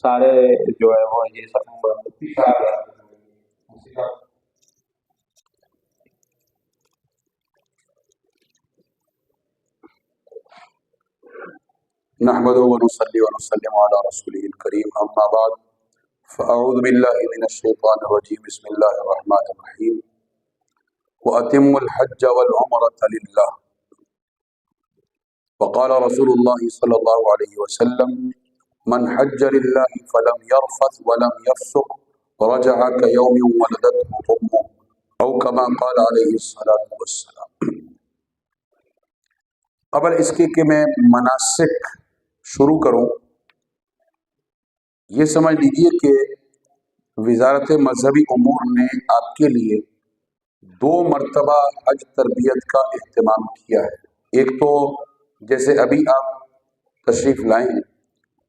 سارے جو ہے وہ یہ سب نحمده ونصلي ونسلم على رسوله الكريم اما بعد فاعوذ بالله من الشيطان الرجيم بسم الله الرحمن الرحيم واتموا الحج والعمرة لله وقال رسول الله صلى الله عليه وسلم من حج لله فلم يرفث ولم يفسق رجع كيوم ولدته امه او كما قال عليه الصلاة والسلام۔ قبل اس کے کہ میں مناسک شروع کروں، یہ سمجھ لیجئے کہ وزارت مذہبی امور نے آپ کے لیے 2 مرتبہ حج تربیت کا اہتمام کیا ہے۔ ایک تو جیسے ابھی آپ تشریف لائیں،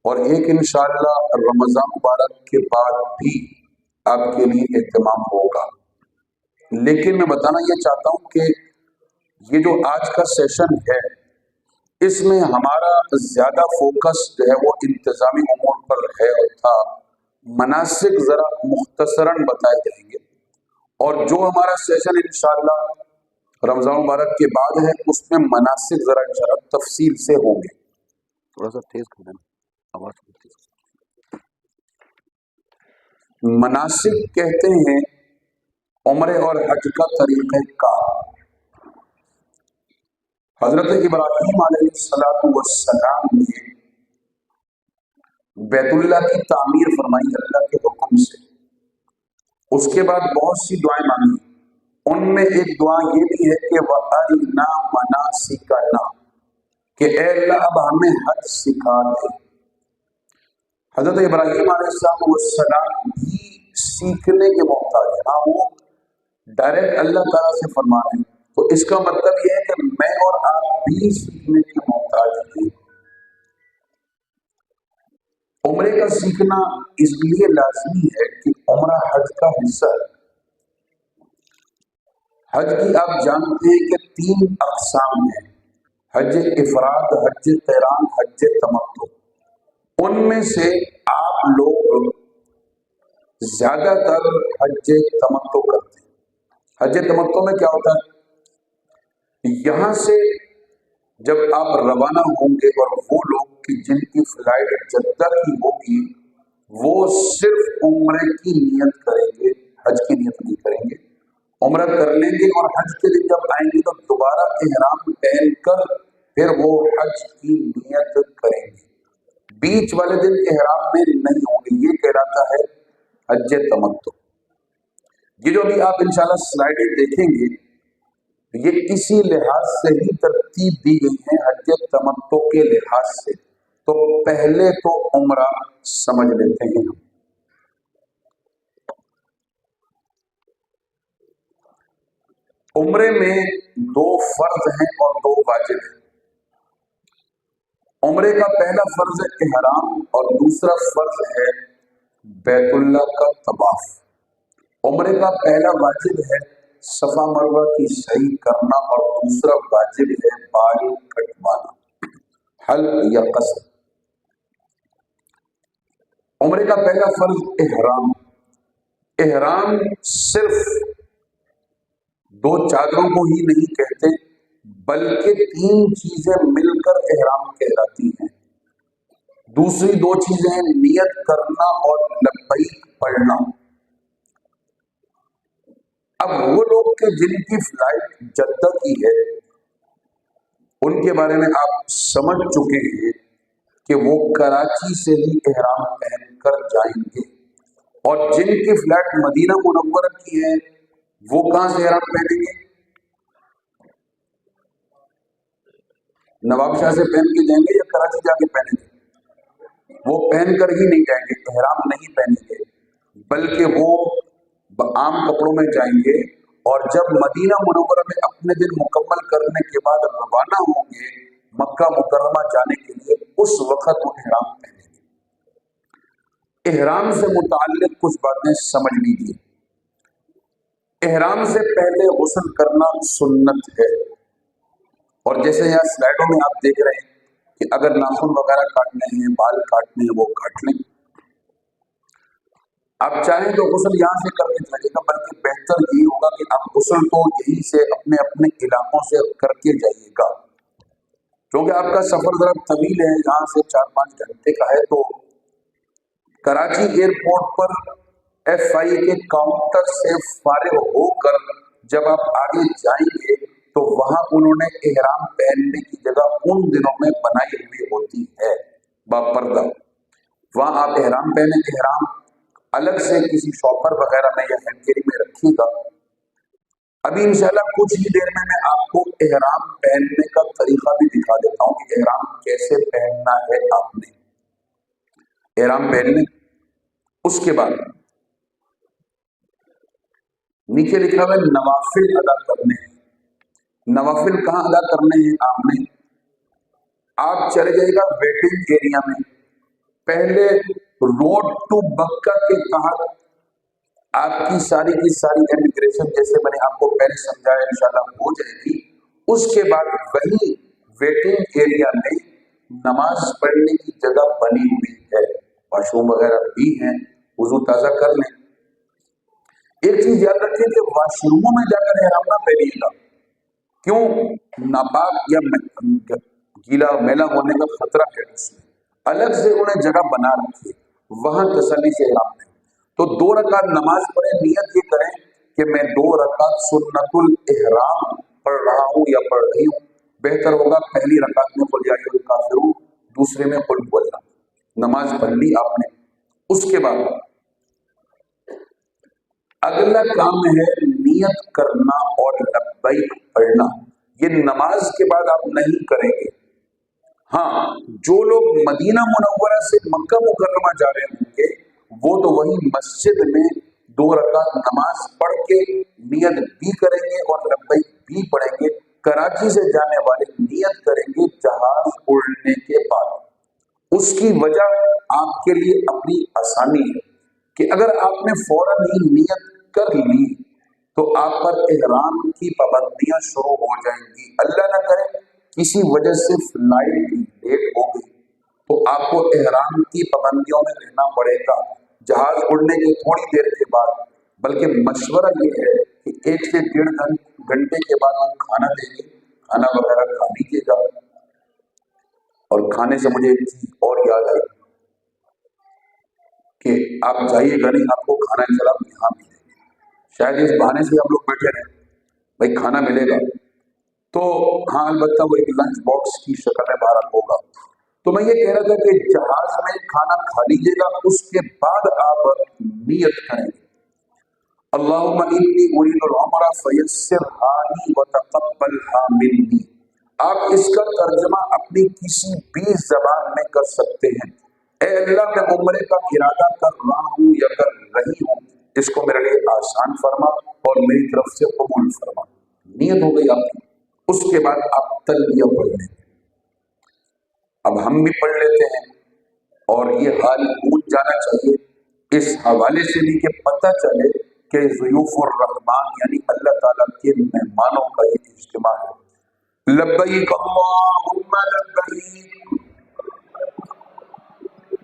اور ایک انشاءاللہ رمضان مبارک کے بعد بھی آپ کے لیے اہتمام ہوگا۔ لیکن میں بتانا یہ چاہتا ہوں کہ یہ جو آج کا سیشن ہے، اس میں ہمارا زیادہ فوکس جو ہے وہ انتظامی امور پر ہے اور تھا۔ مناسک ذرا مختصراً بتائے جائیں گے، اور جو ہمارا سیشن انشاءاللہ رمضان مبارک کے بعد ہے اس میں مناسک ذرا انشاءاللہ تفصیل سے ہوں گے۔ تھوڑا سا تیز کر دینا آواز تیز۔ مناسک کہتے ہیں عمرے اور حج کا طریقہ کار۔ حضرت ابراہیم علیہ السلام نے بیت اللہ کی تعمیر فرمائی اللہ کے حکم سے۔ اس کے بعد بہت سی دعائیں مانگی، ان میں ایک دعا یہ بھی ہے کہ وَأَرِنَا مَنَاسِكَنَا، کہ اے اللہ اب ہمیں حج سکھا دے۔ حضرت ابراہیم علیہ السلام بھی سیکھنے کے محتاج ہیں۔ ہاں، وہ ڈائریکٹ اللہ تعالیٰ سے فرما رہے ہیں، تو اس کا مطلب یہ ہے کہ میں اور آپ بھی سیکھنے کے محتاج ہیں۔ عمرے کا سیکھنا اس لیے لازمی ہے کہ عمرہ حج کا حصہ ہے۔ حج کی آپ جانتے ہیں کہ 3 اقسام ہیں: حج افراد، حج قران، حج تمتع۔ ان میں سے آپ لوگ زیادہ تر حج تمتع کرتے ہیں۔ حج تمتع میں کیا ہوتا ہے؟ یہاں سے جب آپ روانہ ہوں گے اور وہ لوگ کہ جن کی فلائٹ جدہ کی ہوگی، وہ صرف عمرے کی نیت کریں گے، حج کی نیت نہیں کریں گے۔ عمرہ کر لیں گے اور حج کے دن جب آئیں گے تو دوبارہ احرام پہن کر پھر وہ حج کی نیت کریں گے۔ بیچ والے دن احرام میں نہیں ہوں گے، یہ کہلاتا ہے حج تمتع۔ یہ جو ابھی آپ انشاءاللہ سلائڈیں دیکھیں گے، یہ اسی لحاظ سے ہی ترتیب دی گئی ہیں، حج تمتع کے لحاظ سے۔ تو پہلے تو عمرہ سمجھ لیتے ہیں ہم۔ عمرے میں 2 فرض ہیں اور 2 واجب ہیں۔ عمرے کا پہلا فرض ہے احرام، اور دوسرا فرض ہے بیت اللہ کا طواف۔ عمرے کا پہلا واجب ہے صفا مروہ کی سعی کرنا، اور دوسرا واجب ہے بال کٹوانا، حلق یا قصر۔ عمرے کا پہلا فرض احرام۔ احرام صرف 2 چادروں کو ہی نہیں کہتے، بلکہ 3 چیزیں مل کر احرام کہلاتی ہیں۔ دوسری 2 چیزیں ہیں نیت کرنا اور لبیک پڑھنا۔ اب وہ لوگ کہ جن کی فلائٹ جدہ کی ہے، ان کے بارے میں آپ سمجھ چکے ہیں کہ وہ کراچی سے ہی احرام پہن کر جائیں گے، اور جن کی فلائٹ مدینہ منورہ کی ہے وہ کہاں سے احرام پہنیں گے؟ نواب شاہ سے پہن کے جائیں گے یا کراچی جا کے پہنیں گے؟ وہ پہن کر ہی نہیں جائیں گے، احرام نہیں پہنیں گے، بلکہ وہ عام کپڑوں میں جائیں گے، اور جب مدینہ منورہ میں اپنے دن مکمل کرنے کے بعد روانہ ہوں گے مکہ مکرمہ جانے کے لیے، اس وقت وہ احرام پہنیں گے۔ احرام سے متعلق کچھ باتیں سمجھ لیجیے۔ احرام سے پہلے غسل کرنا سنت ہے، اور جیسے یہاں سلائڈوں میں آپ دیکھ رہے ہیں کہ اگر ناخن وغیرہ کاٹنے ہیں، بال کاٹنے ہیں، وہ کاٹ لیں۔ آپ چاہیں تو غسل یہاں سے کر کے جائیے گا، بلکہ بہتر یہی ہوگا کہ آپ غسل کو یہیں سے اپنے اپنے علاقوں سے کر کے جائیے گا، کیونکہ آپ کا سفر ذرا طویل ہے، یہاں سے 4-5 گھنٹے کا ہے۔ تو کراچی ایئرپورٹ پر ایف آئی کے کاؤنٹر سے فارغ ہو کر جب آپ آگے جائیں گے تو وہاں انہوں نے احرام پہننے کی جگہ ان دنوں میں بنائی ہوئی ہوتی ہے باپردہ، وہاں آپ احرام پہنے، احرام الگ سے کسی شاپر وغیرہ میں یا ہینڈ کیری میں رکھیے گا۔ ابھی انشاءاللہ کچھ ہی دیر میں آپ کو احرام پہننے کا طریقہ بھی دکھا دیتا ہوں کہ احرام کیسے پہننا ہے۔ آپ نے احرام پہن لیں، اس کے بعد نیچے لکھا ہوا ہے نوافل ادا کرنے ہیں۔ نوافل کہاں ادا کرنے ہیں؟ آپ چلے جائے گا ویٹنگ ایریا میں، پہلے روڈ ٹو مکہ کے تحت آپ کی ساری کی ساری امیگریشن جیسے میں نے آپ کو پہلے سمجھایا انشاءاللہ ہو جائے گی۔ اس کے بعد وہی ویٹنگ ایریا میں نماز پڑھنے کی جگہ بنی ہوئی ہے، واش روم وغیرہ بھی ہیں، وضو تازہ کر لیں۔ ایک چیز یاد رکھیں کہ واش روموں میں جا کر احرام نہ پہنیے گا، کیوں؟ ناپاک یا گیلا میلا ہونے کا خطرہ ہے اس میں، الگ سے انہیں جگہ بنا رکھی، وہاں تسلی سے احرام لیں۔ تو 2 رکعت نماز پڑھیں، نیت یہ کریں کہ میں 2 رکعت سنت الاحرام پڑھ رہا ہوں یا پڑھ رہی ہوں۔ بہتر ہوگا پہلی رکعت میں قل یا ایھا الکافرون، دوسرے میں قل هو اللہ۔ نماز پڑھ لی آپ نے، اس کے بعد اگلا کام ہے نیت کرنا اور لبیک پڑھنا۔ یہ نماز کے بعد آپ نہیں کریں گے۔ ہاں، جو لوگ مدینہ منورہ سے مکہ مکرمہ جا رہے ہوں گے وہ تو وہی مسجد میں 2 رکعت نماز پڑھ کے نیت بھی کریں گے اور لبیک بھی پڑھیں گے۔ کراچی سے جانے والے نیت کریں گے جہاز اڑنے کے بعد۔ اس کی وجہ آپ کے لیے اپنی آسانی ہے کہ اگر آپ نے فوراً ہی نیت کر لی تو آپ پر احرام کی پابندیاں شروع ہو جائیں گی۔ اللہ نہ کرے کسی وجہ سے فلائٹ لیٹ ہو گئی تو آپ کو احرام کی پابندیوں میں رہنا پڑے گا جہاز اڑنے کے تھوڑی دیر کے بعد۔ بلکہ مشورہ یہ ہے کہ 1 سے 1.5 گھنٹے کے بعد ہم کھانا دیں گے، کھانا وغیرہ کھا لیجیے گا۔ اور کھانے سے مجھے ایک چیز اور یاد آئی کہ آپ جائیے گا نہیں، آپ کو کھانا انشاءاللہ یہاں ملے گا۔ شاید اس بہانے سے ہم لوگ بیٹھے رہیں بھائی کھانا ملے گا، تو ہاں البتہ وہ ایک لنچ باکس کی شکل میں باہر ہوگا۔ تو میں یہ کہہ رہا تھا کہ جہاز میں کھانا کھا لیجیے گا، اس کے بعد آپ نیت کریں گے اللہم انی ارید العمرہ فیسرھا لی وتقبلھا منی۔ آپ اس کا ترجمہ اپنی کسی بھی زبان میں کر سکتے ہیں، اے اللہ میں عمرے کا ارادہ کر رہا ہوں یا کر رہی ہوں، اس کو میرے لیے آسان فرما اور میری طرف سے قبول فرما۔ نیت ہو گئی آپ کی، اس کے بعد آپ تلبیہ پڑھ لیں۔ اب ہم بھی پڑھ لیتے ہیں اور یہ حال گونج جانا چاہیے اس حوالے سے بھی کہ پتہ چلے کہ ضیوف الرحمان یعنی اللہ تعالیٰ کے مہمانوں کا یہ اجتماع ہے۔ لبیک اللہم لبیک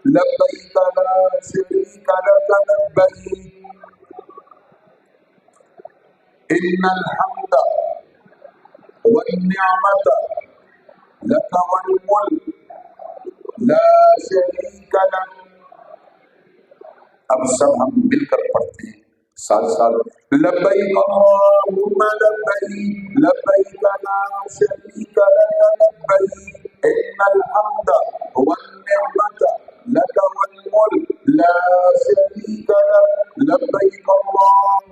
لبیک لا شریک لک لبیک ان الحمد والنعمت لک والملک لا شریک لک۔ اب سب ہم مل کر پڑھتے ہیں ساتھ ساتھ لبیک اللہم لبیک لبیک لا شریک لک لبیک ان الحمد والنعمت لک والملک لا شریک لک لبیک اللہم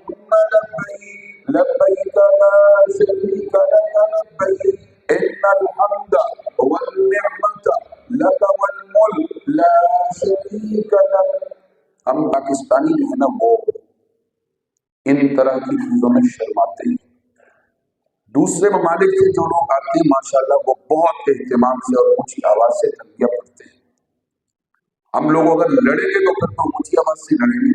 لبیک لبیک لا شریک لک لبیک ان الحمد والنعمت لک والملک لا شریک لک۔ ہم پاکستانی جو ہے نا وہ ان طرح کی چیزوں میں شرماتے ہیں۔ دوسرے ممالک سے جو لوگ آتے ہیں ماشاءاللہ وہ بہت اہتمام سے اور اونچی آواز سے تلبیہ پڑھتے ہیں۔ ہم لوگ اگر لڑیں گے تو پھر تو اونچی آواز سے لڑیں گے،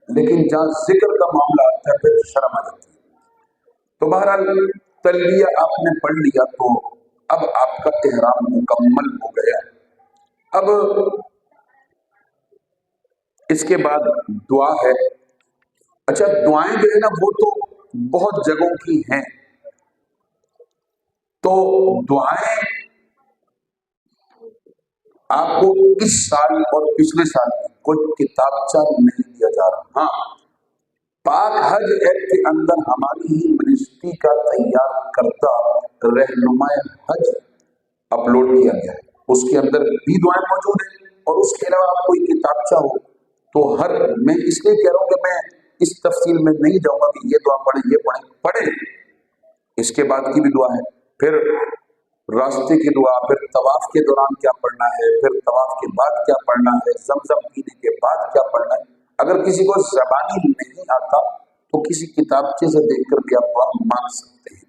لیکن جہاں ذکر کا معاملہ آتا ہے پھر شرم آ جاتی ہے۔ تو بہرحال تلبیہ آپ نے پڑھ لیا تو اب آپ کا احرام مکمل ہو گیا۔ اب اس کے بعد دعا ہے. اچھا دعائیں جو ہے نا وہ تو بہت جگہوں کی ہیں، تو دعائیں آپ کو اس سال اور پچھلے سال کوئی کتابچہ نہیں دیا جا رہا. ہاں پاک حج ایپ کے اندر ہماری ہی منسٹری کا تیار کردہ رہنما حج اپلوڈ کیا گیا ہے، اس کے اندر بھی دعائیں موجود ہیں. اور اس کے علاوہ آپ کوئی کتابچہ ہو تو میں اس لیے کہہ رہا ہوں کہ میں اس تفصیل میں نہیں جاؤں گا کہ یہ دعا پڑھیں یہ پڑھیں. اس کے بعد کی بھی دعا ہے، پھر راستے کی دعا، پھر طواف کے دوران کیا پڑھنا ہے، پھر طواف کے بعد کیا پڑھنا ہے، زمزم پینے کے بعد کیا پڑھنا ہے. اگر کسی کو زبانی نہیں آتا تو کسی کتابچے سے دیکھ کر بھی آپ دعا مانگ سکتے ہیں.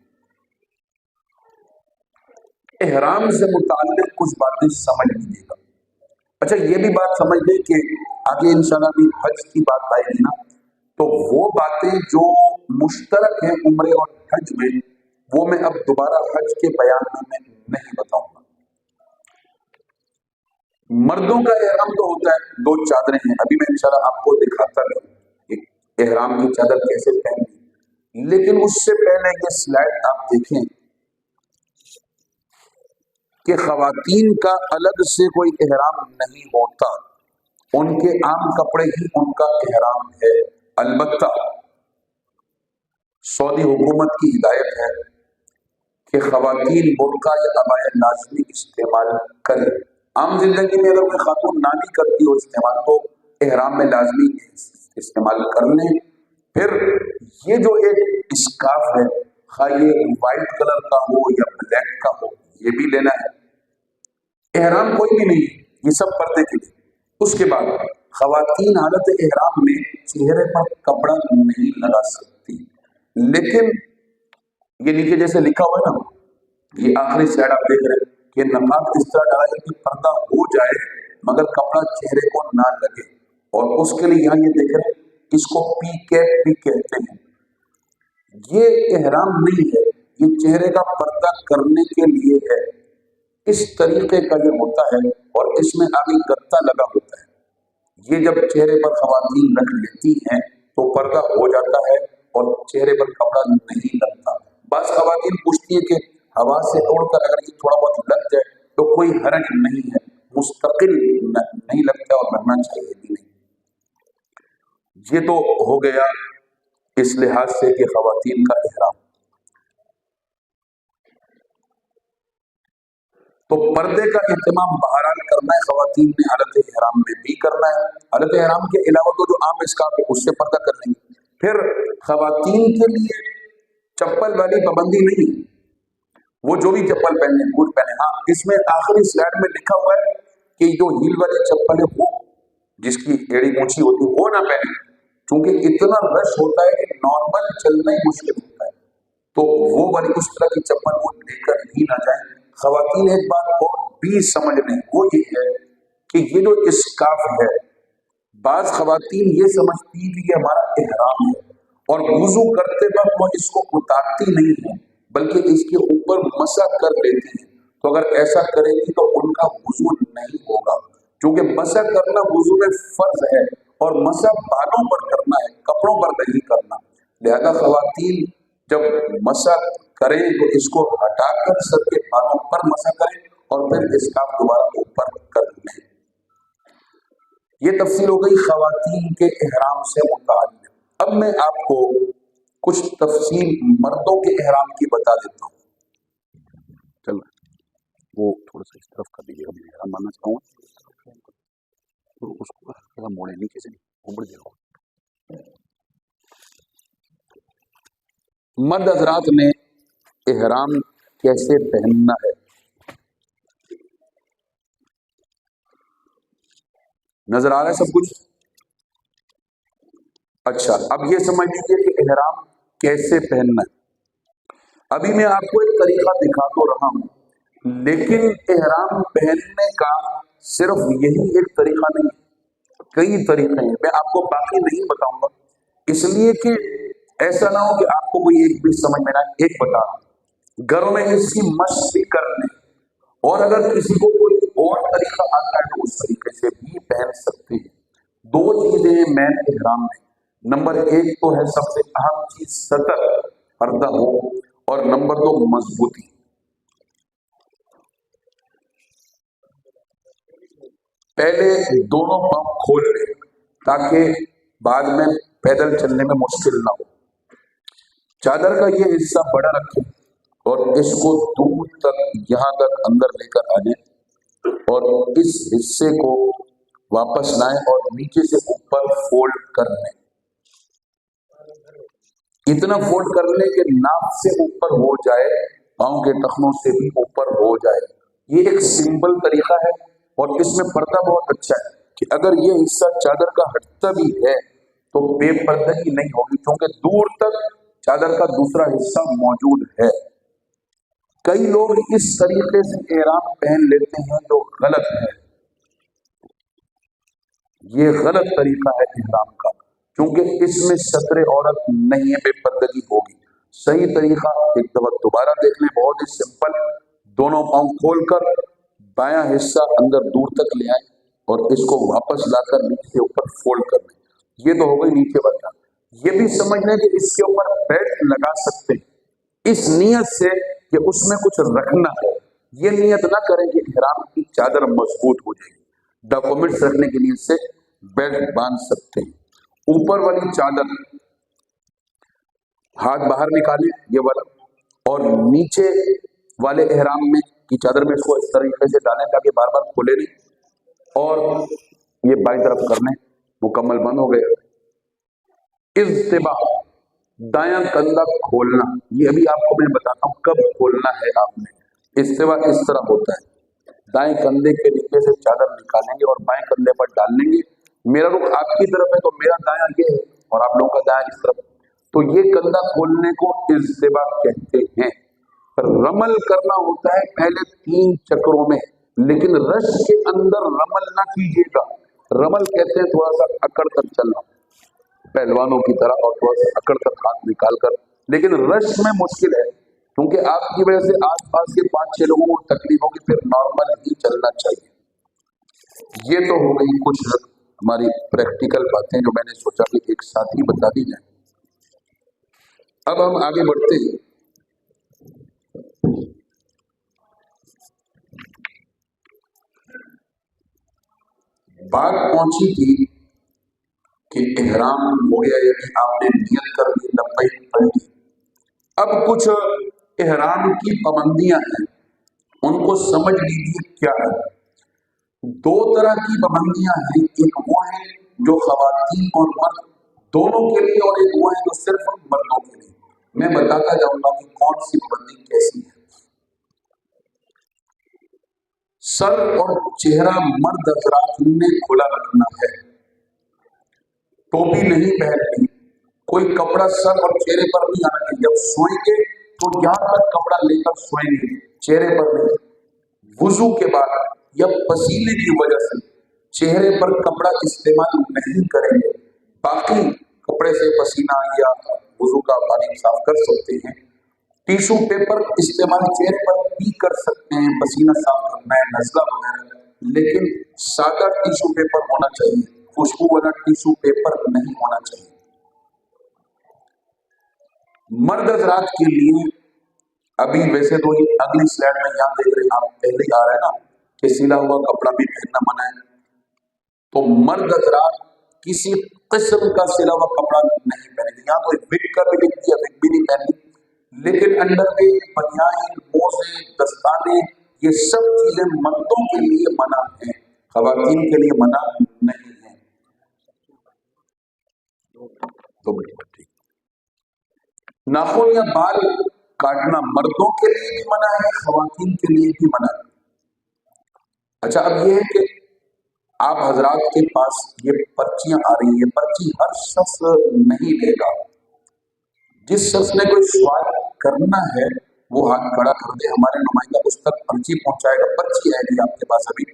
احرام سے متعلق کچھ باتیں سمجھ لیجیے گا. اچھا یہ بھی بات سمجھ لیں کہ آگے انشاءاللہ بھی حج کی بات آئے گی نا، تو وہ باتیں جو مشترک ہیں عمرے اور حج میں، وہ میں اب دوبارہ حج کے بیان میں نہیں بتاؤں گا. مردوں کا احرام تو ہوتا ہے 2 چادریں ہیں، ابھی میں انشاءاللہ آپ کو دکھاتا رہوں کہ احرام کی چادر کیسے پہننی. لیکن اس سے پہلے یہ سلائڈ آپ دیکھیں کہ خواتین کا الگ سے کوئی احرام نہیں ہوتا، ان کے عام کپڑے ہی ان کا احرام ہے. البتہ سعودی حکومت کی ہدایت ہے کہ خواتین برقع یا عبایا لازمی استعمال کریں. عام زندگی میں اگر کوئی خاتون نہ بھی کرتی ہو استعمال تو احرام میں لازمی استعمال کر لیں. پھر یہ جو ایک اسکارف ہے، خواہ یہ وائٹ کلر کا ہو یا بلیک کا ہو، یہ بھی لینا ہے. احرام کوئی بھی نہیں، یہ سب پردے کے لیے. اس کے بعد خواتین حالت احرام میں چہرے پر کپڑا نہیں لگا سکتی. لیکن یہ نیچے جیسے لکھا ہوا ہے نا، یہ آخری سلائڈ آپ دیکھ رہے ہیں کہ نقاب اس طرح ڈالا ہے کہ پردہ ہو جائے مگر کپڑا چہرے کو نہ لگے. اور اس کے لیے یہاں یہ دیکھ رہے ہیں، اس کو پی کیپ بھی کہتے ہیں. یہ احرام نہیں ہے، یہ چہرے کا پردہ کرنے کے لیے ہے. اس طریقے کا یہ ہوتا ہے اور اس میں آگے گتا لگا ہوتا ہے. یہ جب چہرے پر خواتین رکھ لیتی ہیں تو پردہ ہو جاتا ہے اور چہرے پر کپڑا نہیں لگتا. بعض خواتین پوچھتی ہے کہ ہوا سے توڑ کر اگر یہ تھوڑا بہت لگ جائے تو کوئی حرج نہیں ہے، مستقل نہیں لگتا اور لگنا چاہیے بھی نہیں. یہ تو ہو گیا اس لحاظ سے کہ خواتین کا احرام. تو پردے کا اہتمام بہرحال کرنا ہے، خواتین نے حالت احرام میں بھی کرنا ہے. حالت احرام کے علاوہ تو جو عام اسکارف ہے اس سے پردہ کر لیں گے. پھر خواتین کے لیے چپل والی پابندی نہیں، وہ جو بھی چپل پہنے بوٹ پہنے. ہاں اس میں آخری سلائڈ میں لکھا ہوا ہے کہ جو ہیل والی چپل ہے وہ جس کی ایڑی اونچی ہوتی ہے وہ نہ پہنے، کیونکہ اتنا رش ہوتا ہے کہ نارمل چلنا ہی مشکل ہوتا ہے. تو وہ والی اس طرح کی چپل وہ لے کر ہی نہ جائیں. خواتین ایک بات اور بھی سمجھ لیں، وہ یہ ہے کہ یہ جو اسکارف ہے، بعض خواتین یہ سمجھتی ہیں کہ یہ ہمارا احرام ہے اور وضو کرتے وقت وہ اس کو اتارتی نہیں ہے بلکہ اس کے اوپر مسح کر لیتی ہیں. تو اگر ایسا کرے گی تو ان کا وضو نہیں ہوگا، کیونکہ مسح کرنا وضو میں فرض ہے اور مسح بالوں پر کرنا ہے، کپڑوں پر نہیں کرنا. لہذا خواتین جب مسح کریں تو اس کو ہٹا کر سر کے بالوں پر مسح کریں اور پھر اس کا دوبارہ اوپر کر لیں. یہ تفصیل ہو گئی خواتین کے احرام سے متعلق. اب میں آپ کو کچھ تفصیل مردوں کے احرام کی بتا دیتا ہوں. چلو وہ تھوڑا سا اس طرف کر دیجیے گا، میں احرام ماننا چاہوں گا، اس کو موڑے نیچے سے اوپر دے رہا. مرد حضرات نے احرام کیسے پہننا ہے؟ نظر آ رہا ہے سب کچھ؟ اچھا اب یہ سمجھ لیجیے کہ احرام کیسے پہننا ہے. ابھی میں آپ کو ایک طریقہ دکھا تو رہا ہوں، لیکن احرام پہننے کا صرف یہی ایک طریقہ نہیں، کئی طریقے ہیں. میں آپ کو باقی نہیں بتاؤں گا اس لیے کہ ایسا نہ ہو کہ آپ کو کوئی ایک بھی سمجھ میں نہ آئے. ایک بتا رہا ہوں، گھروں میں اس کی مشق بھی کر لیں، اور اگر کسی کو کوئی اور طریقہ آتا ہے تو اس طریقے سے بھی پہن سکتے ہیں. دو چیزیں ہیں مین احرام میں. نمبر ایک تو ہے سب سے اہم چیز سطر پردہ ہو، اور نمبر دو مضبوطی. پہلے دونوں پاؤں کھول لیں تاکہ بعد میں پیدل چلنے میں مشکل نہ ہو. چادر کا یہ حصہ بڑا رکھیں اور اس کو دور تک یہاں تک اندر لے کر آ جائیں، اور اس حصے کو واپس لائیں اور نیچے سے اوپر فولڈ کر لیں. اتنا فولڈ کر لیں کہ ناف سے اوپر ہو جائے، پاؤں کے ٹخنوں سے بھی اوپر ہو جائے. یہ ایک سمپل طریقہ ہے اور اس میں پردہ بہت اچھا ہے کہ اگر یہ حصہ چادر کا ہٹتا بھی ہے تو بے پردگی نہیں ہوگی، کیونکہ دور تک چادر کا دوسرا حصہ موجود ہے. کئی لوگ اس طریقے سے احرام پہن لیتے ہیں جو غلط ہے. یہ غلط طریقہ ہے احرام کا، کیونکہ اس میں ستر عورت نہیں ہے، بے پردگی ہوگی. صحیح طریقہ ایک دفعہ دوبارہ دیکھ لیں، بہت ہی سمپل. دونوں پاؤں کھول کر بایاں حصہ اندر دور تک لے آئیں اور اس کو واپس لا کر نیچے سے اوپر فولڈ کر لیں. یہ تو ہو گئی نیچے والا. یہ بھی سمجھ لیں کہ اس کے اوپر بیلٹ لگا سکتے ہیں اس نیت سے کہ اس میں کچھ رکھنا ہے. یہ نیت نہ کریں کہ احرام کی چادر مضبوط ہو جائے گی. ڈاکومنٹس رکھنے کی نیت سے بیلٹ باندھ سکتے ہیں. اوپر والی چادر ہاتھ باہر نکالیں یہ والا، اور نیچے والے احرام میں کی چادر میں اس کو اس طریقے سے ڈالیں تاکہ بار بار کھولے نہیں، اور یہ بائیں طرف کر لیں. مکمل بند ہو گئے. اجتباء دایاں کندھا کھولنا، یہ ابھی آپ کو میں بتاتا ہوں کب کھولنا ہے. آپ نے اجتباء اس طرح ہوتا ہے، دائیں کندھے کے نیچے سے چادر نکالیں گے اور بائیں کندھے پر ڈال لیں گے. میرا رخ آپ کی طرف ہے تو میرا دایاں یہ ہے اور آپ لوگوں کا دایاں اس طرف. تو یہ کندھا کھولنے کو اجتباء کہتے ہیں. رمل کرنا ہوتا ہے پہلے 3 چکروں میں، لیکن رش کے اندر رمل نہ کیجیے گا. رمل کہتے ہیں تھوڑا سا اکڑ کر چلنا، پہلوانوں کی طرح، اور تھوڑا سا اکڑ کر ہاتھ نکال کر. لیکن رش میں مشکل ہے کیونکہ آپ کی وجہ سے آس پاس کے 5-6 لوگوں کو تکلیف ہوگی. پھر نارمل ہی چلنا چاہیے. یہ تو ہو گئی کچھ ہماری پریکٹیکل باتیں جو میں نے سوچا کہ ایک ساتھ ہی بتا دی جائیں. اب ہم آگے بڑھتے ہیں. بات پہنچی تھی کہ احرام ہو گیا، یعنی آپ نے نیت کر لی، لبیک پڑھ لی. اب کچھ احرام کی پابندیاں ہیں، ان کو سمجھ لیجیے کیا ہے. 2 طرح کی پابندیاں ہیں. ایک وہ ہے جو خواتین اور مرد دونوں کے لیے، اور ایک وہ ہے جو صرف مردوں کے لیے. میں بتاتا جاؤں گا کہ کون سی پابندی کیسی ہے. سر اور چہرہ مرد حضرات نے کھلا رکھنا ہے. ٹوپی نہیں پہننی، کوئی کپڑا سر اور چہرے پر نہیں آنا چاہیے. جب سوئیں گے تو یہاں تک کپڑا لے کر سوئیں گے، چہرے پر نہیں. وضو کے بعد یا پسینے کی وجہ سے چہرے پر کپڑا استعمال نہیں کریں گے. باقی کپڑے سے پسینہ یا وضو کا پانی صاف کر سکتے ہیں. ٹیشو پیپر استعمال چہرے پر بھی کر سکتے ہیں، پسینہ صاف کرنا ہے، نزلہ وغیرہ، لیکن سادہ ٹیشو پیپر ہونا چاہیے، خوشبو والا ٹیشو پیپر نہیں ہونا چاہیے. مرد حضرات کے لیے ابھی ویسے تو یہ اگلی سلائڈ میں یہاں دیکھ رہے ہیں آپ، پہلے ہی آ رہا ہے نا کہ سلا ہوا کپڑا بھی پہننا منع ہے. تو مرد حضرات کسی قسم کا سلا ہوا کپڑا نہیں پہنے گے. یہاں تو وگ کا بھی لکھ دیا، وگ بھی نہیں پہننی، لیکن انڈر ویئر، بنیان، موزے، دستانے، یہ سب چیزیں مردوں کے لیے منع ہیں، خواتین کے لیے منع نہیں ہے. تو ٹھیک. ناخن یا بال کاٹنا مردوں کے لیے بھی منع ہے، خواتین کے لیے بھی منع ہے. اچھا اب یہ ہے کہ آپ حضرات کے پاس یہ پرچیاں آ رہی ہیں. پرچی ہر شخص نہیں لے گا. جس شخص نے کوئی سوال کرنا ہے وہ ہاتھ کھڑا کر دے، ہمارے نمائندہ اس تک پرچی پہنچائے گا. پرچی آئے گی آپ کے پاس ابھی،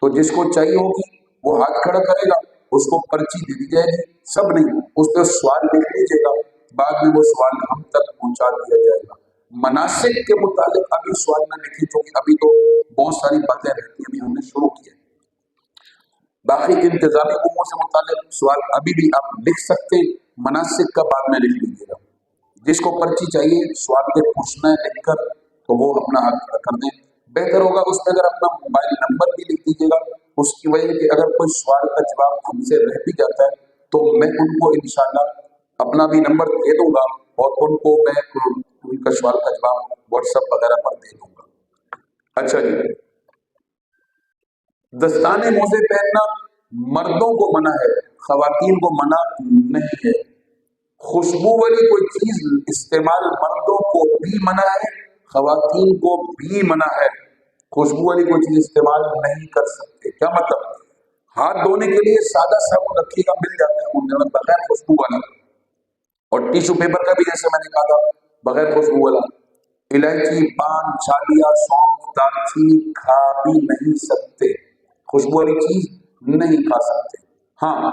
تو جس کو چاہیے ہوگی وہ ہاتھ کھڑا کرے گا، اس کو پرچی دے دی جائے گی. سب نہیں، اس پہ سوال لکھ لیجیے گا، بعد میں وہ سوال ہم تک پہنچا دیا جائے گا. مناسک کے متعلق ابھی سوال نہ لکھیں، کیونکہ ابھی تو بہت ساری باتیں رہتی ہیں، ابھی ہم نے شروع کیا. باقی انتظامی امور سے متعلق سوال ابھی بھی آپ لکھ سکتے ہیں، مناسک کا بعد میں لکھ لیجیے گا. جس کو پرچی چاہیے سوال کے پوچھنا ہے لکھ کر تو وہ اپنا ہاتھ کر دیں. بہتر ہوگا اس میں اگر اپنا موبائل نمبر بھی لکھ دیجیے گا، اس کی وجہ کہ اگر کوئی سوال کا جواب ہم سے رہ بھی جاتا ہے تو میں ان کو انشاءاللہ اپنا بھی نمبر دے دوں گا اور ان کو میں ان کا سوال کا جواب واٹس ایپ وغیرہ پر دے دوں گا. اچھا جی، دستانے موزے پہننا مردوں کو منع ہے، خواتین کو منع نہیں ہے. خوشبو والی کوئی چیز استعمال مردوں کو بھی منع ہے، خواتین کو بھی منع ہے. خوشبو والی کوئی چیز استعمال نہیں کر سکتے. کیا مطلب؟ ہاتھ دھونے کے لیے سادہ صابن رکھیے گا، مل جاتا ہے بغیر خوشبو والا. اور ٹیشو پیپر کا بھی جیسے میں نے کہا تھا بغیر خوشبو والا. الائچی، پان، چھالیا، سونف، دال چینی کھا بھی نہیں سکتے، خوشبو والی چیز نہیں کھا سکتے. ہاں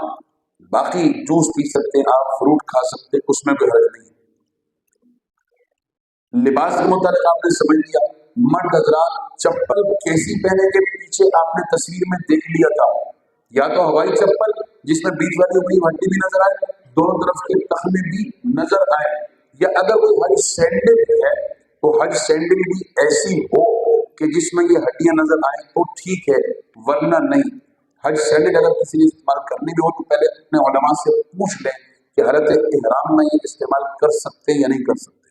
باقی جوس پی سکتے ہیں، آپ فروٹ کھا سکتے، اس میں کوئی حرج نہیں. لباس کے متعلق آپ نے سمجھ لیا. مرد حضرات چپل کیسی پہنے کے پیچھے آپ نے تصویر میں دیکھ لیا تھا، یا تو ہوائی چپل جس میں بیچ والی ہوئی ہڈی بھی نظر آئے، دونوں طرف کے ٹخنے بھی نظر آئے، یا اگر کوئی ہائی سینڈل ہے تو ہائی سینڈل بھی ایسی ہو کہ جس میں یہ ہڈیاں نظر آئیں تو ٹھیک ہے، ورنہ نہیں. حج سینڈل اگر کسی نے استعمال کرنی بھی ہو تو پہلے اپنے علماء سے پوچھ لیں کہ حالت احرام میں یہ استعمال کر سکتے یا نہیں کر سکتے.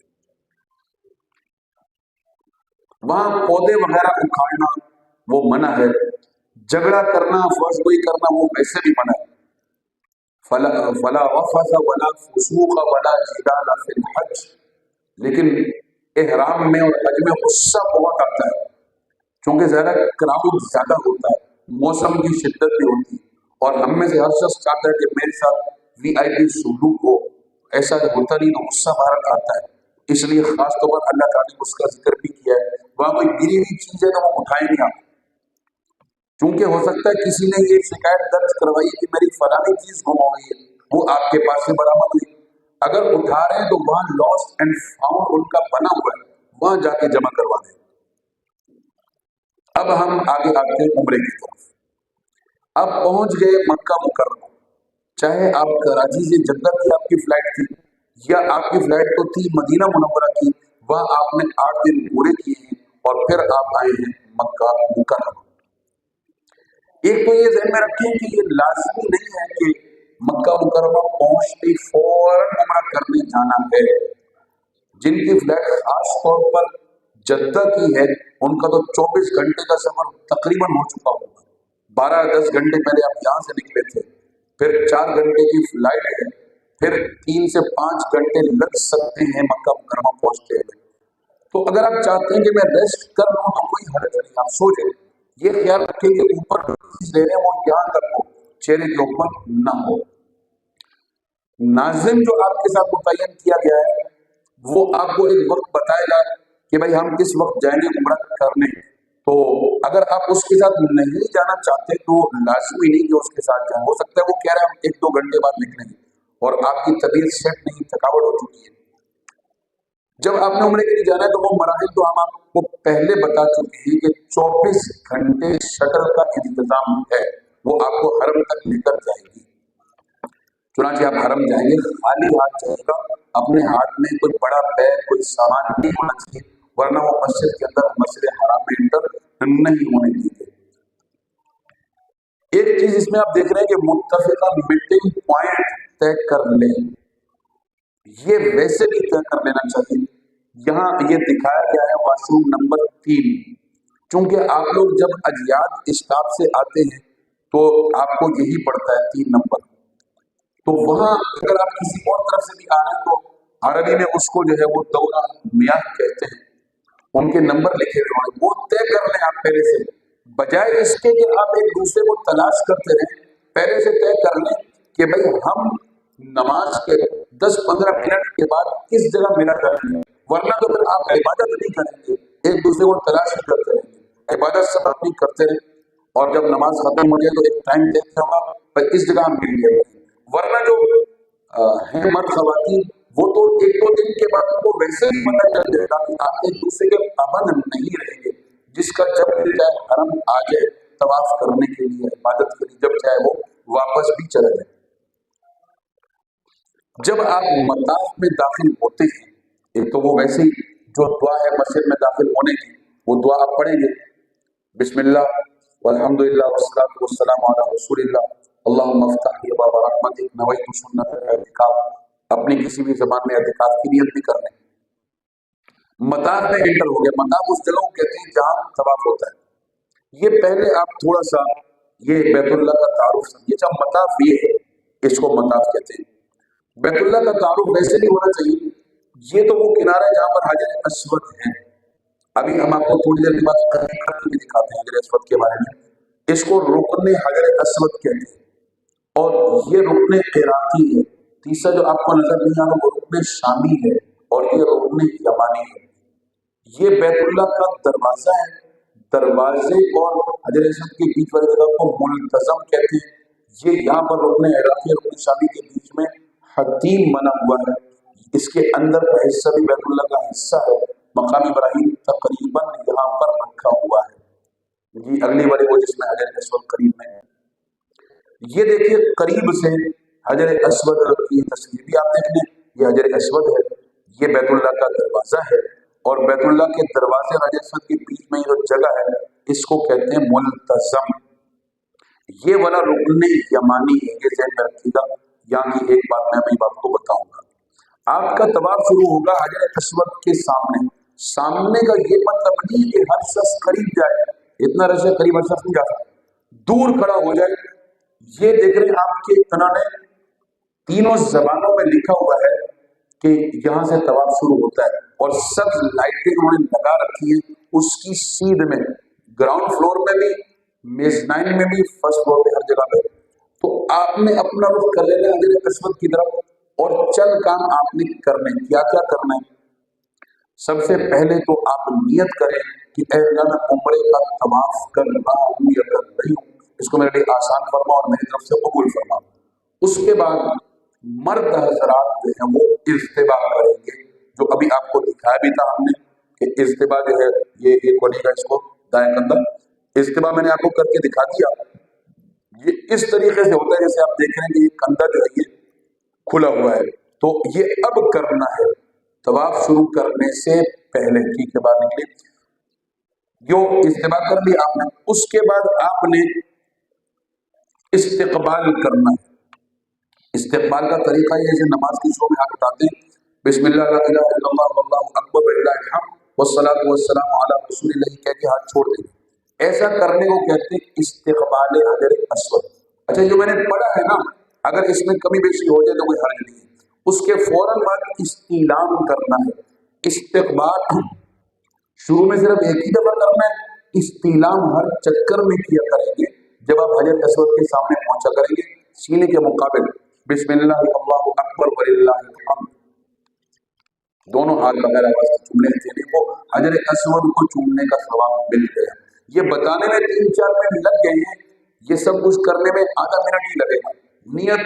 وہاں پودے وغیرہ اکھاڑنا وہ منع ہے. جھگڑا کرنا، فرض گوئی کرنا وہ ویسے بھی منع ہے. فلا رفث ولا فسوق ولا جدال فی الحج. لیکن احرام میں اور حج میں غصہ بہت آتا ہے، چونکہ زیادہ کراؤڈ زیادہ ہوتا ہے، موسم کی شدت بھی ہوتی ہے، اور ہم میں سے ہر شخص چاہتا ہے کہ میرے ساتھ وی آئی پی سلوک ہو. ایسا ہوتا نہیں تو غصہ باہر آتا ہے. اس لیے خاص طور پر اللہ تعالیٰ نے اس کا ذکر بھی کیا ہے. وہاں کوئی گری ہوئی چیز ہے تو وہ اٹھائیں گے آپ، چونکہ ہو سکتا ہے کسی نے یہ شکایت درج کروائی کہ میری فلانی چیز گم ہو گئی ہے، وہ آپ کے پاس سے برآمد ہوئی. اگر اٹھا رہے ہیں تو وہاں لاسٹ اینڈ فاؤنڈ ان کا بنا ہوا ہے، وہاں جا کے جمع کروا دیں. اب ہم آگے آتے ہیں عمرے کی طرف. اب پہنچ گئے مکہ مکرمہ. چاہے آپ کراچی سے جدہ کی آپ کی فلائٹ تھی یا آپ کی فلائٹ تو تھی مدینہ منورہ کی، وہاں آپ نے 8 دن پورے کیے ہیں اور پھر آپ آئے ہیں مکہ مکرمہ. ایک تو یہ ذہن میں رکھیں کہ یہ لازمی نہیں ہے کہ مکہ مکرمہ پہنچتے فوراً عمرہ کرنے جانا ہے. جن کی فلائٹ خاص طور پر جدہ کی ہے ان کا تو 24 گھنٹے کا سفر تقریباً ہو چکا ہوگا. 12-10 گھنٹے پہلے آپ یہاں سے نکلے تھے، پھر 4 گھنٹے کی فلائٹ ہے، پھر 3 سے 5 گھنٹے لگ سکتے ہیں مکہ مکرمہ پہنچتے ہوئے. تو اگر آپ چاہتے ہیں کہ میں ریسٹ کر لوں تو کوئی حرج نہیں، آپ سو جائیں. یہ خیال رکھیں کہ اوپر چیز لے رہے ہیں وہ یہاں تک ہو، چہرے کے اوپر نہ ہو. ناظم جو آپ کے ساتھ متعین کیا گیا ہے وہ آپ کو ایک وقت بتائے گا کہ بھائی ہم کس وقت جائیں گے عمرہ کرنے. تو اگر آپ اس کے ساتھ نہیں جانا چاہتے تو لازمی نہیں کہ اس کے ساتھ جائیں. ہو سکتا ہے وہ کہہ رہے ہیں ہم 1-2 گھنٹے بعد نکلیں گے اور آپ کی طبیعت سیٹ نہیں، تھکاوٹ ہو چکی ہے. جب آپ نے عمرے کے لیے جانا ہے تو وہ مراحل تو ہم آپ کو پہلے بتا چکے ہیں کہ 24 گھنٹے شٹل کا انتظام ہے، وہ آپ کو حرم تک لے کر جائے گی. چنانچہ آپ حرم جائیں گے خالی ہاتھ جائے گا، اپنے ہاتھ میں کوئی بڑا بیگ کوئی سامان نہیں ہونا چاہیے، ورنہ وہ مسجد کے اندر مسجد حرام میں انٹر نہیں ہونے دیتے. ایک چیز اس میں آپ دیکھ رہے ہیں کہ متفقہ میٹنگ پوائنٹ طے کر لیں. یہ ویسے بھی طے کر لینا چاہیے. یہاں یہ دکھایا گیا ہے واش روم نمبر 3. چونکہ آپ لوگ جب اجیاد اسٹاف سے آتے ہیں تو آپ کو یہی پڑتا ہے 3 نمبر. تو وہاں اگر آپ کسی اور طرف سے بھی آ رہے ہیں تو عربی میں اس کو جو ہے وہ دورہ میاہ کہتے ہیں. ان کے نمبر لکھے ہوئے ہیں، وہ طے کر لیں آپ پہلے سے، بجائے اس کے کہ آپ ایک دوسرے کو تلاش کرتے رہیں. پہلے سے طے کر لیں کہ بھائی ہم نماز کے 10-15 منٹ کے بعد کس جگہ ملا کریں گے، ورنہ تو پھر آپ عبادت نہیں کریں گے، ایک دوسرے کو تلاش ہی کرتے رہیں گے. عبادت سب اپنی کرتے رہیں اور جب نماز ختم ہو جائے تو ایک ٹائم دیکھنا ہوگا بھائی اس جگہ ہم مل گئے. ورنہ جو ہیں مرد خواتین وہ تو 1-2 دن کے بعد کو ویسے ہی پتہ چل جائے گا کہ آپ ایک دوسرے کے پابند نہیں رہیں گے. جس کا جب دل چاہے حرم آ جائے طواف کرنے کے لیے، عبادت کے لیے، جب چاہے وہ واپس بھی چلے جائیں۔ جب آپ مطاف میں داخل ہوتے ہیں، ایک تو وہ ویسے ہی جو دعا ہے مسجد میں داخل ہونے کی، وہ دعا آپ پڑھیں گے، بسم اللہ والحمدللہ والصلاۃ والسلام علی رسول اللہ، اللہم افتح لی ابواب رحمتک نویت سنت الاعتکاف، اپنی کسی بھی زبان میں اعتکاف کی نیت بھی کرنے۔ مطاف میں انٹر ہو گئے، مطاف اس جگہ کو کہتے ہیں جہاں طواف ہوتا ہے۔ یہ پہلے آپ تھوڑا سا یہ بیت اللہ کا تعارف سمجھیے۔ اچھا مطاف یہ ہے، اس کو مطاف کہتے ہیں۔ بیت اللہ کا تعارف ویسے نہیں ہونا چاہیے، یہ تو وہ کنارہ ہے جہاں پر حجر اسود ہے۔ ابھی ہم آپ کو تھوڑی دیر کے بعد قریب بھی دکھاتے ہیں حجر اسود کے بارے میں۔ اس کو رکن حجر اسود کہتے ہیں، اور یہ رکن عراقی ہے۔ تیسرا جو آپ کو نظر نہیں آ رہا وہ رکن شامی ہے، اور یہ رکن یمانی ہے۔ یہ بیت اللہ کا دروازہ ہے، دروازے اور حجر اسود کے بیچ والی جگہ کو ملتزم کہتے ہیں۔ یہ یہاں پر رکن عراقی اور رکن شامی کے بیچ میں حتیم بنا ہوا ہے، اس کے اندر کا حصہ بھی بیت اللہ کا حصہ ہے۔ مقام ابراہیم تقریباً یہاں پر رکھا ہوا ہے۔ جی اگلی والی وہ جس میں حجر اسود قریب میں ہے، یہ دیکھیے قریب سے حجر اسود کی تصویر بھی آپ دیکھ لیں، یہ حجر اسود ہے، یہ بیت اللہ کا دروازہ ہے، اور بیت اللہ کے دروازے اور حجر اسود کے بیچ میں جو جگہ ہے اس کو کہتے ہیں ملتزم۔ یہ والا رکن یمانی ہے، یہ ذہن میں رکھیے گا۔ یہاں کی ایک بات میں آپ کو بتاؤں گا، آپ کا طواف شروع ہوگا حجر اسود کے سامنے۔ سامنے کا یہ مطلب نہیں کہ ہر شخص قریب جائے، اتنا رش ہے قریب ہر شخص نہیں جاتا، دور کھڑا ہو جائے۔ یہ دیکھ رہے ہیں آپ کے انہوں نے تینوں زبانوں میں لکھا ہوا ہے کہ یہاں سے طواف شروع ہوتا ہے، اور سب لائٹیں انہوں نے لگا رکھی ہیں اس کی سیدھ میں، گراؤنڈ فلور میں بھی، میزنائن میں بھی، فرسٹ فلور پہ، ہر جگہ پہ۔ تو آپ نے اپنا رخ کر لینا حجر اسود کی طرف، اور چند کام آپ نے کرنے۔ کیا کیا کرنا ہے؟ سب سے پہلے تو آپ نیت کریں کہ اے اللہ میں عمرے کا طواف کر رہا ہوں یا کر رہی ہوں، اس کو میرے لیے آسان فرما اور میری طرف سے قبول فرما۔ اس کے بعد مرد حضرات جو ہیں وہ اجتباع کریں گے، جو ابھی آپ کو دکھایا بھی تھا ہم نے کہ اجتباع جو ہے یہ ایک بنے گا، اس کو دائیں کندھا اجتباع میں نے آپ کو کر کے دکھا دیا۔ یہ اس طریقے سے ہوتا ہے جیسے آپ دیکھ رہے ہیں کہ یہ کندھا جو ہے یہ کھلا ہوا ہے، تو یہ اب کرنا ہے طواف شروع کرنے سے پہلے۔ ٹھیک ہے، باہر نکلے، جو اجتباع کر لیا آپ نے، اس کے بعد آپ نے استقبال کرنا ہے۔ استقبال کا طریقہ یہ ہے جیسے نماز کی شروع میں آپ بتاتے ہیں بسم اللہ لا الہ الا اللہ واللہ اکبر وللہ الحمد والصلاۃ والسلام علی رسول اللہ کہہ کے ہاتھ چھوڑ دیں، ایسا کرنے کو کہتے ہیں استقبال حجر اسود۔ اچھا جو میں نے پڑھا ہے نا، اگر اس میں کمی بیشی ہو جائے تو کوئی حرج نہیں ہے۔ اس کے فوراً بعد استعلام کرنا ہے۔ استقبال شروع میں صرف ایک ہی دفعہ کرنا ہے، استعلام ہر چکر میں کیا کریں گے۔ جب آپ حجر اسود کے سامنے پہنچا کریں گے، سینے کے مقابل بسم اللہ اللہ اکبر وللہ الحمد، دونوں ہاتھ بغیر آواز کے چومنے چہرے کو، حجر اسود کو چومنے کا ثواب مل گیا۔ یہ بتانے میں 3-4 منٹ لگ گئے ہیں، یہ سب کچھ کرنے میں آدھا منٹ ہی لگے گا۔ نیت،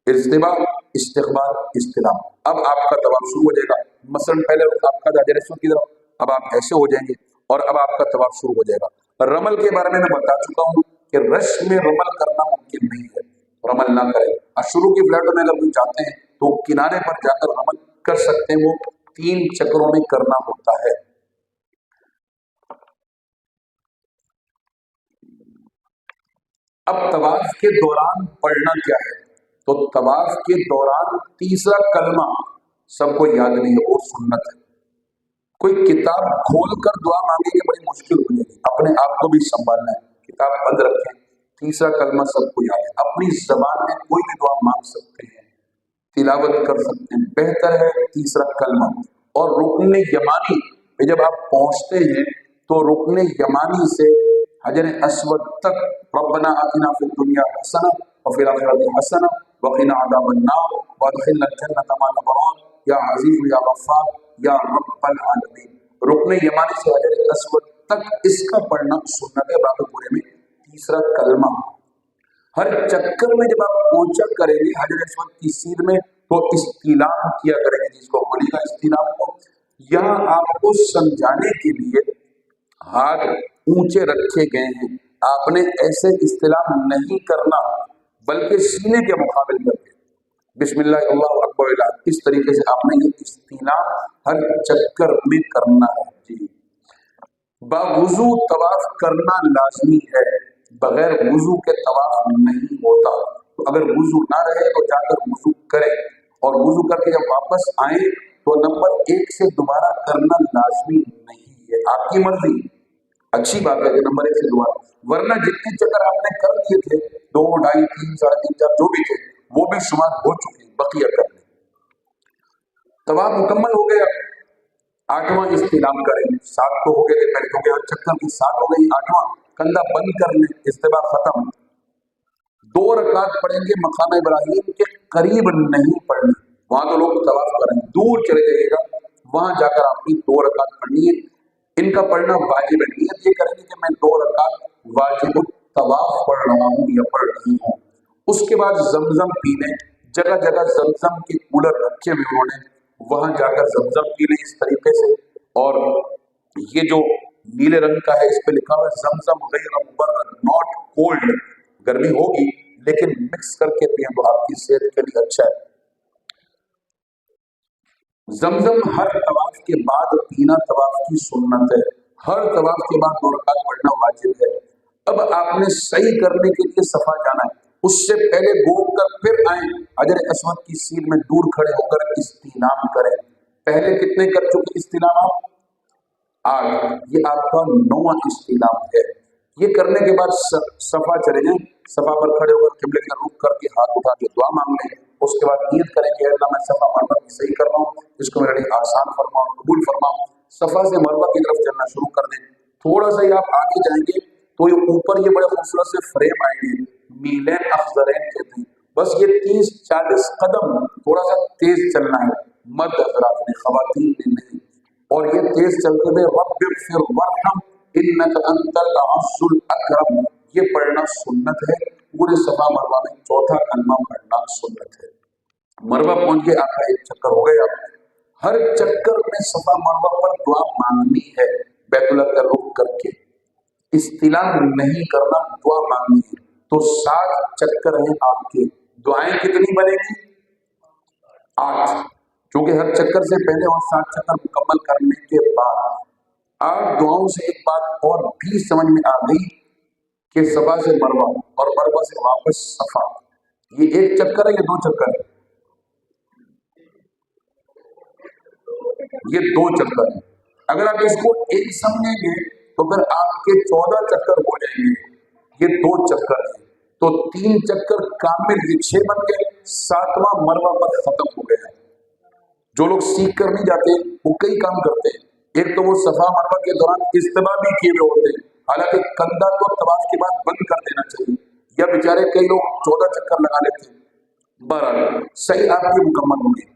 اجتباع، استقبال، استلام، اب آپ کا طواف شروع ہو جائے گا۔ مثلاً پہلے آپ کا حجر اسود کی طرف، اب آپ ایسے ہو جائیں گے اور اب آپ کا طواف شروع ہو جائے گا۔ رمل کے بارے میں بتا چکا ہوں کہ رش میں رمل کرنا ممکن نہیں ہے، رمل نہ کریں۔ اور شروع کی فلائٹوں میں اگر کوئی چاہتے ہیں تو کنارے پر جا کر رمل کر سکتے ہیں، وہ 3 چکروں میں کرنا ہوتا ہے۔ اب طواف کے دوران پڑھنا کیا ہے؟ تو طواف کے دوران تیسرا کلمہ سب کو یاد نہیں ہے، وہ سنت ہے۔ کوئی کتاب کھول کر دعا مانگے گی بڑی مشکل ہو جائے گی، اپنے آپ کو بھی سنبھالنا ہے، کتاب بند رکھیں۔ تیسرا کلمہ سب کو یاد ہے، اپنی زبان میں کوئی بھی دعا مانگ سکتے ہیں، تلاوت کر سکتے ہیں، بہتر ہے تیسرا کلمہ۔ اور رکن یمانی پہ جب آپ پہنچتے ہیں تو رکن یمانی سے حجر اسود تک ربنا آتنا فی الدنیا حسنہ وفی الآخرۃ حسنہ وقنا عذاب النار وادخلنا الجنۃ مع الابرار یا عزیز یا غفار یا رب العالمین۔ رکن یمانی سے حجر اسود تک اس کا پڑھنا سنت ہے، باقی پورے میں تیسرا کلمہ۔ ہر چکر میں جب آپ پہنچا کریں گے حجر اسود کی سیدھ میں تو استعلام کیا کریں گے، جس کو بولیے گا استعلام کو۔ یہاں آپ کو سمجھانے کے لیے ہاتھ اونچے رکھے گئے ہیں، آپ نے ایسے استلام نہیں کرنا بلکہ سینے کے مقابل کر کے بسم اللہ اللہ اکبر اللہ، اس طریقے سے آپ نے یہ استلام ہر چکر میں کرنا ہے. جی باوضو طواف کرنا لازمی ہے، بغیر وضو کے طواف نہیں ہوتا. تو اگر وضو نہ رہے تو جا کر وضو کریں، اور وضو کر کے جب واپس آئیں تو نمبر 1 سے دوبارہ کرنا لازمی نہیں ہے، آپ کی مرضی. اچھی بات ہے کہ نمبر 1 سے دوبارہ، ورنہ جتنے چکر آپ نے کر لیے تھے 2 2.5 3 3.5 4 جو بھی تھے وہ بھی شمار ہو چکے، بقیہ کر لیں. طواف مکمل ہو گیا، 8واں استلام کریں. 7 تو ہو گئے تھے پہلے، کیونکہ ہر چکر کی 7 ہو گئی. 8واں کندھا بند کر لیں، استوا ختم. 2 رکعت پڑھیں گے مقام ابراہیم کے قریب نہیں پڑھنی، وہاں تو لوگ طواف کریں گے، دور چلے جائیے گا، وہاں جا کر آپ نے 2 رکعت پڑھنی ہے. ان کا پڑھنا واجب ہے. نیت یہ کریں گے کہ میں 2 رکعت واجب الطواف پڑھ رہا ہوں یا پڑھ رہی ہوں. اس کے بعد زمزم پینے، جگہ جگہ زمزم کے کولر رکھے ہوئے انہوں نے، وہاں جا کر زمزم پی لیں اس طریقے سے. اور یہ جو نیلے رنگ کا ہے اس پہ لکھا ہوا ہے زمزم غیر مبرد، ناٹ کولڈ. گرمی ہوگی لیکن مکس کر کے پئیں تو آپ کی صحت کے لیے اچھا ہے. زمزم ہر طواف کے بعد پینا طواف کی سنت ہے، ہر طواف کے بعد 2 رکعت پڑھنا واجب ہے. اب آپ نے صحیح کرنے کے لیے صفا جانا ہے، اس سے پہلے گھوم کر پھر آئیں، حجر اسود کی سیر میں دور کھڑے ہو کر استلام کریں. پہلے کتنے کر چکے استلام آپ؟ 8. یہ آپ کا 9واں استلام ہے. یہ کرنے کے بعد صفا چلے جائیں، صفا پر کھڑے ہو کر قبلے کی طرف رخ کر کے ہاتھ اٹھا کے دعا مانگ لیں. اس کے بعد نیت کریں کہ اللہ میں صفا مروا کی صحیح کر رہا ہوں، اس کو میرے لیے آسان فرماؤ، قبول فرماؤ. صفا سے مروا کی طرف چلنا شروع کر دیں. تھوڑا سا ہی آپ آگے جائیں گے تو یہ اوپر یہ بڑے خوبصورت سے فریم آئیں گے، میلین اخضرین کہتے ہیں. بس یہ 30-40 قدم تھوڑا سا تیز چلنا ہے، مرد حضرات نے، خواتین نے نہیں. اور یہ تیز چلتے ہوئے رب اغفر وارحم انک انت العز الاکرم، یہ پڑھنا سنت ہے. پورے صفا مروا میں چوتھا کلمہ پڑھنا سنت ہے. مروا پہنچ کے آپ کا 1 چکر ہو گیا. ہر چکر میں صفا مروا پر دعا مانگنی ہے، بیت اللہ کا رخ کر کے استلام نہیں کرنا، دعا مانگنی ہے. تو 7 چکر ہیں آپ کے. دعائیں کتنی بنے گی؟ 8. کیونکہ ہر چکر سے پہلے اور 7 چکر مکمل کرنے کے بعد 8 دعاؤں سے ایک بات اور بھی سمجھ میں آ گئی کہ صفا سے مروا اور مروا سے واپس صفا، یہ 1 چکر ہے یا 2 چکر ہے؟ یہ 2 چکر ہیں. اگر آپ اس کو 1 سمجھیں گے تو پھر آپ کے 14 چکر ہو جائیں گے. یہ 2 چکر ہیں تو 3 چکر کامل، یہ 6 بن گئے. 7واں مروا پر ختم ہو گیا. جو لوگ سیکھ کر نہیں جاتے وہ کئی کام کرتے ہیں. ایک تو وہ صفا مروا کے دوران استوا بھی کیے ہوئے ہوتے ہیں، حالانکہ کندھا تو طواف کے بعد بند کر دینا چاہیے، یا بیچارے کئی لوگ 14 چکر لگا لیتے ہیں. بہرحال صحیح آپ کی مکمل ہوگی.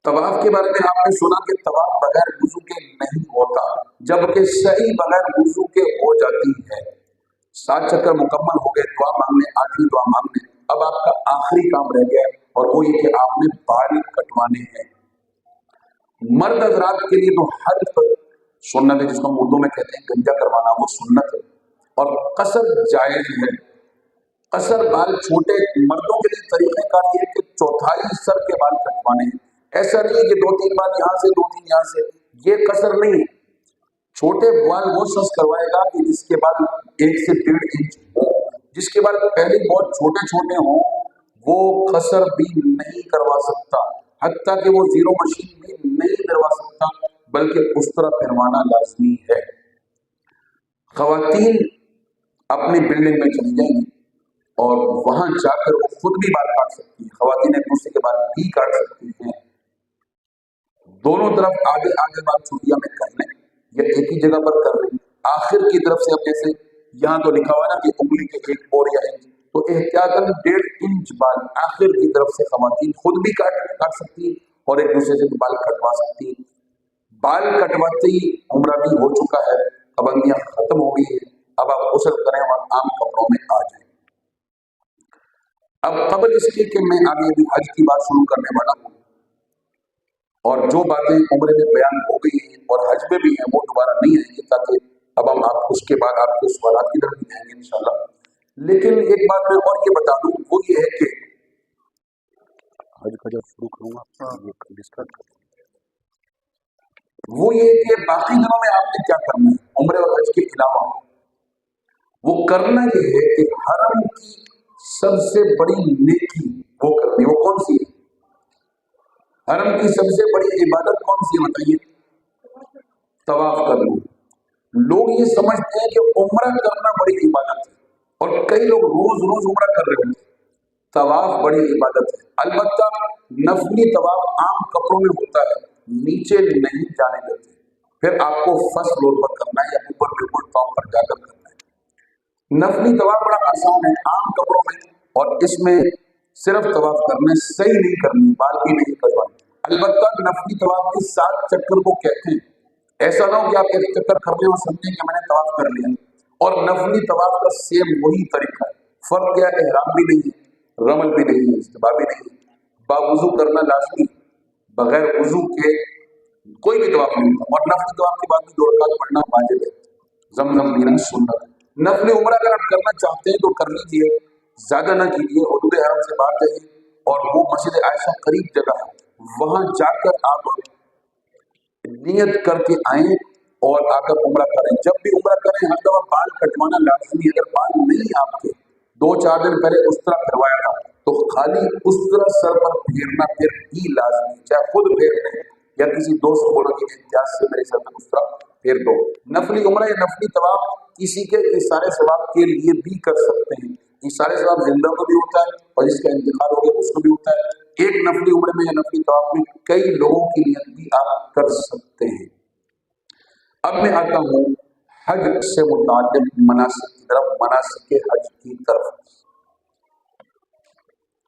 طواف کے بارے میں آپ نے سنا کہ طواف بغیر وضو کے نہیں ہوتا، جبکہ صحیح بغیر وضو کے ہو جاتی ہے. 7 چکر مکمل ہو گئے، دعا مانگنے، 8ویں دعا مانگنے. اب آپ کا آخری کام رہ گیا اور وہ یہ کہ آپ نے بال کٹوانے ہیں. مرد حضرات کے لیے تو حلق سنت ہے، جس کو ہم اردو میں کہتے ہیں گنجا کروانا، وہ سنت ہے. اور قصر جائز ہے. قصر بال چھوٹے مردوں کے لیے طریقہ کار یہ ہے کہ 1/4 سر کے بال کٹوانے ہیں. ایسا نہیں ہے کہ 2-3 بال یہاں سے 2-3 یہاں سے، یہ قصر نہیں ہے. چھوٹے بال وہ شخص کروائے گا کہ جس کے بال 1 سے 1.5 انچ ہو. جس کے بال پہلے بہت چھوٹے چھوٹے ہوں وہ قصر بھی نہیں کروا سکتا، حتیٰ کہ وہ زیرو مشین بھی نہیں کروا سکتا، بلکہ اس طرح پھروانا لازمی ہے. خواتین اپنی بلڈنگ میں چلی جائیں گی اور وہاں جا کر وہ خود بھی بال کاٹ سکتی ہیں. خواتین ایک دوسرے کے بال بھی کاٹ سکتی ہیں. دونوں طرف آگے آگے بال چھٹیاں میں کر لیں یا ایک ہی جگہ پر کر لیں. آخر کی طرف سے اب جیسے یہاں تو لکھا ہوا نا کہ انگلی کے 1 اور یا انچ، تو احتیاطاً 1.5 انچ بال آخر کی طرف سے خواتین خود بھی کاٹ سکتی ہیں اور ایک دوسرے سے بال کٹوا سکتی ہیں. بال کٹواتے ہی عمرہ بھی ہو چکا ہے، پابندیاں ختم ہو گئی ہیں. اب آپ غسل کریں اور عام کپڑوں میں آ جائیں. اب قبل اس کے کہ میں آگے ابھی حج کی بات شروع کرنے والا ہوں، اور جو باتیں عمرے میں بیان ہو گئی ہیں اور حج میں بھی ہیں وہ دوبارہ نہیں آئیں گی، تاکہ اب ہم آپ اس کے بعد آپ کے سوالات کی طرف بھی جائیں گے انشاءاللہ. لیکن ایک بات میں اور یہ بتا دوں، وہ یہ ہے کہ حج کا جب شروع کروں گا یہ ڈسکس کروں، وہ یہ کہ باقی دنوں میں آپ نے کیا کرنا ہے عمرے اور حج کے علاوہ. وہ کرنا یہ ہے کہ حرم کی سب سے بڑی نیکی وہ کرنی. وہ کون سی ہے؟ حرم کی سب سے بڑی عبادت کون سی ہے بتائیے؟ طواف کرنا. لوگ یہ سمجھتے ہیں کہ عمرہ کرنا بڑی عبادت ہے، اور کئی لوگ روز روز عمرہ کر رہے ہیں. طواف بڑی عبادت ہے، البتہ نفلی طواف عام کپڑوں میں ہوتا ہے، نیچے نہیں جانے دیتے. پھر آپ کو فرسٹ فلور پر کرنا ہے یا اوپر بالکل ٹاپ پر جا کر کرنا ہے. نفلی طواف بڑا آسان ہے عام کپڑوں میں، اور اس میں صرف طواف کرنا ہے، صحیح نہیں کرنی، بال بھی نہیں کٹوانی. البتہ نفلی طواف کے 7 چکر کو کہتے ہیں. ایسا نہ ہو کہ آپ ایک چکر کر لیں اور سمجھیں کہ میں نے طواف کر لیا. اور نفلی طواف کا سیم وہی طریقہ ہے. فرق کیا ہے؟ احرام بھی نہیں ہے، رمل بھی نہیں ہے، استباء بھی نہیں ہے، باوضو کرنا لازمی، بغیر وضو کے کوئی بھی طواف نہیں ہوتا. اور نفلی طواف کے بعد بھی 2 رکعت پڑھنا واجب ہے، زمزم پینا سنت ہے. نفل عمرہ اگر آپ کرنا چاہتے ہیں تو کر لیجیے، زیادہ نہ کیجیے. حدود حرم سے باہر جائیے، اور وہ مسجد عائشہ قریب جگہ ہے، وہاں جا کر آپ نیت کر کے آئیں اور آ کر عمرہ کریں. جب بھی عمرہ کریں ہر دفعہ بال کٹوانا لازمی. اگر بال نہیں آپ کے 2-4 دن پہلے اس طرح کروایا تھا تو خالی اس طرح سر پر پھیرنا پھر بھی لازمی، چاہے خود پھیر لیں یا کسی دوست کو بولو کہ احتیاط سے میرے سر پر اس طرح پھیر دو. نفلی عمرہ یا نفلی طواف کسی کے اشارے ثواب کے لیے بھی کر سکتے ہیں. اشارے ثواب زندہ کو بھی ہوتا ہے اور جس کا انتقال ہو گیا اس کو بھی ہوتا ہے. ایک نفلی عمرے میں یا نفلی طواف میں کئی لوگوں کی نیت بھی آپ کر سکتے ہیں. اب میں آتا ہوں حج سے متعلق مناسک کی طرف، مناسک حج کی طرف.